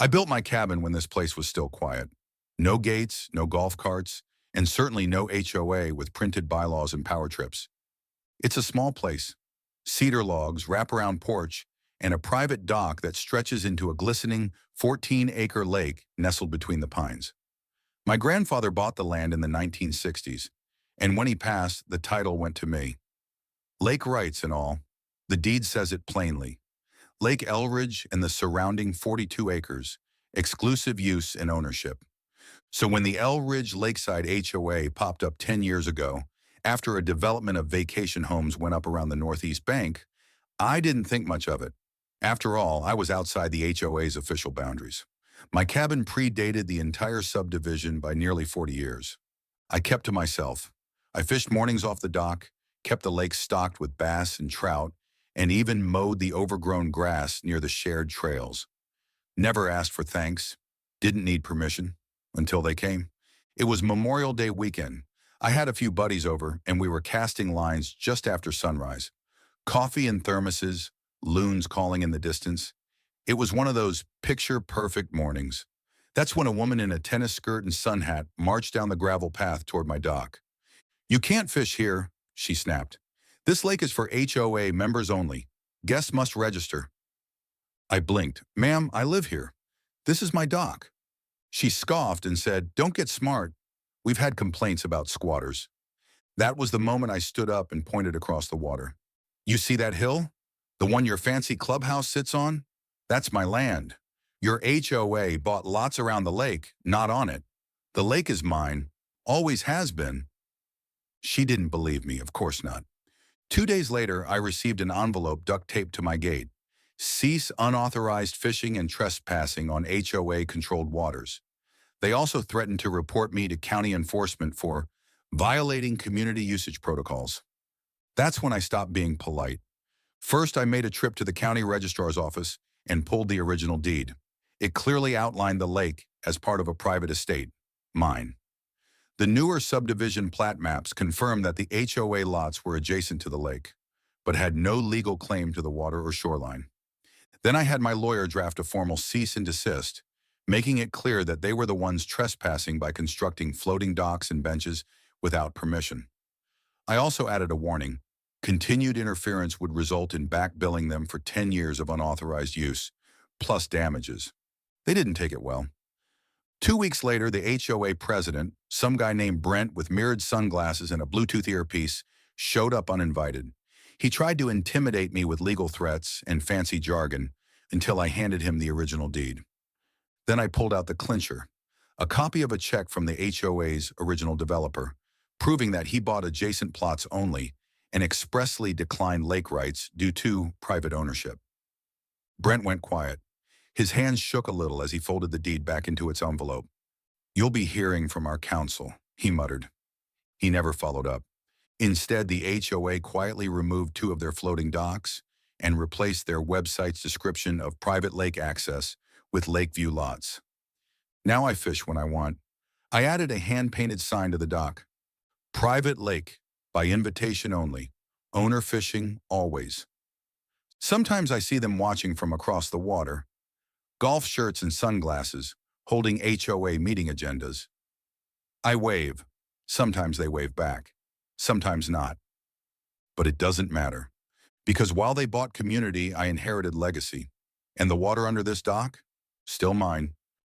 I built my cabin when this place was still quiet. No gates, no golf carts, and certainly no HOA with printed bylaws and power trips. It's a small place. Cedar logs, wraparound porch, and a private dock that stretches into a glistening 14-acre lake nestled between the pines. My grandfather bought the land in the 1960s, and when he passed, the title went to me. Lake rights and all. The deed says it plainly. Lake Elridge and the surrounding 42 acres, exclusive use and ownership. So when the Elridge Lakeside HOA popped up 10 years ago, after a development of vacation homes went up around the Northeast Bank, I didn't think much of it. After all, I was outside the HOA's official boundaries. My cabin predated the entire subdivision by nearly 40 years. I kept to myself. I fished mornings off the dock, kept the lake stocked with bass and trout, and even mowed the overgrown grass near the shared trails. Never asked for thanks, didn't need permission, until they came. It was Memorial Day weekend. I had a few buddies over, and we were casting lines just after sunrise. Coffee in thermoses, loons calling in the distance. It was one of those picture-perfect mornings. That's when a woman in a tennis skirt and sun hat marched down the gravel path toward my dock. "You can't fish here," she snapped. "This lake is for HOA members only. Guests must register." I blinked. "Ma'am, I live here. This is my dock." She scoffed and said, "Don't get smart. We've had complaints about squatters." That was the moment I stood up and pointed across the water. "You see that hill? The one your fancy clubhouse sits on? That's my land. Your HOA bought lots around the lake, not on it. The lake is mine. Always has been." She didn't believe me, of course not. 2 days later, I received an envelope duct taped to my gate. "Cease unauthorized fishing and trespassing on HOA-controlled waters." They also threatened to report me to county enforcement for violating community usage protocols. That's when I stopped being polite. First, I made a trip to the county registrar's office and pulled the original deed. It clearly outlined the lake as part of a private estate, mine. The newer subdivision plat maps confirmed that the HOA lots were adjacent to the lake, but had no legal claim to the water or shoreline. Then I had my lawyer draft a formal cease and desist, making it clear that they were the ones trespassing by constructing floating docks and benches without permission. I also added a warning. Continued interference would result in back billing them for 10 years of unauthorized use, plus damages. They didn't take it well. 2 weeks later, the HOA president, some guy named Brent with mirrored sunglasses and a Bluetooth earpiece, showed up uninvited. He tried to intimidate me with legal threats and fancy jargon until I handed him the original deed. Then I pulled out the clincher, a copy of a check from the HOA's original developer, proving that he bought adjacent plots only and expressly declined lake rights due to private ownership. Brent went quiet. His hands shook a little as he folded the deed back into its envelope. "You'll be hearing from our counsel," he muttered. He never followed up. Instead, the HOA quietly removed 2 of their floating docks and replaced their website's description of private lake access with Lakeview lots. Now I fish when I want. I added a hand-painted sign to the dock. "Private lake, by invitation only. Owner fishing, always." Sometimes I see them watching from across the water. Golf shirts and sunglasses, holding HOA meeting agendas. I wave. Sometimes they wave back. Sometimes not. But it doesn't matter. Because while they bought community, I inherited legacy. And the water under this dock? Still mine.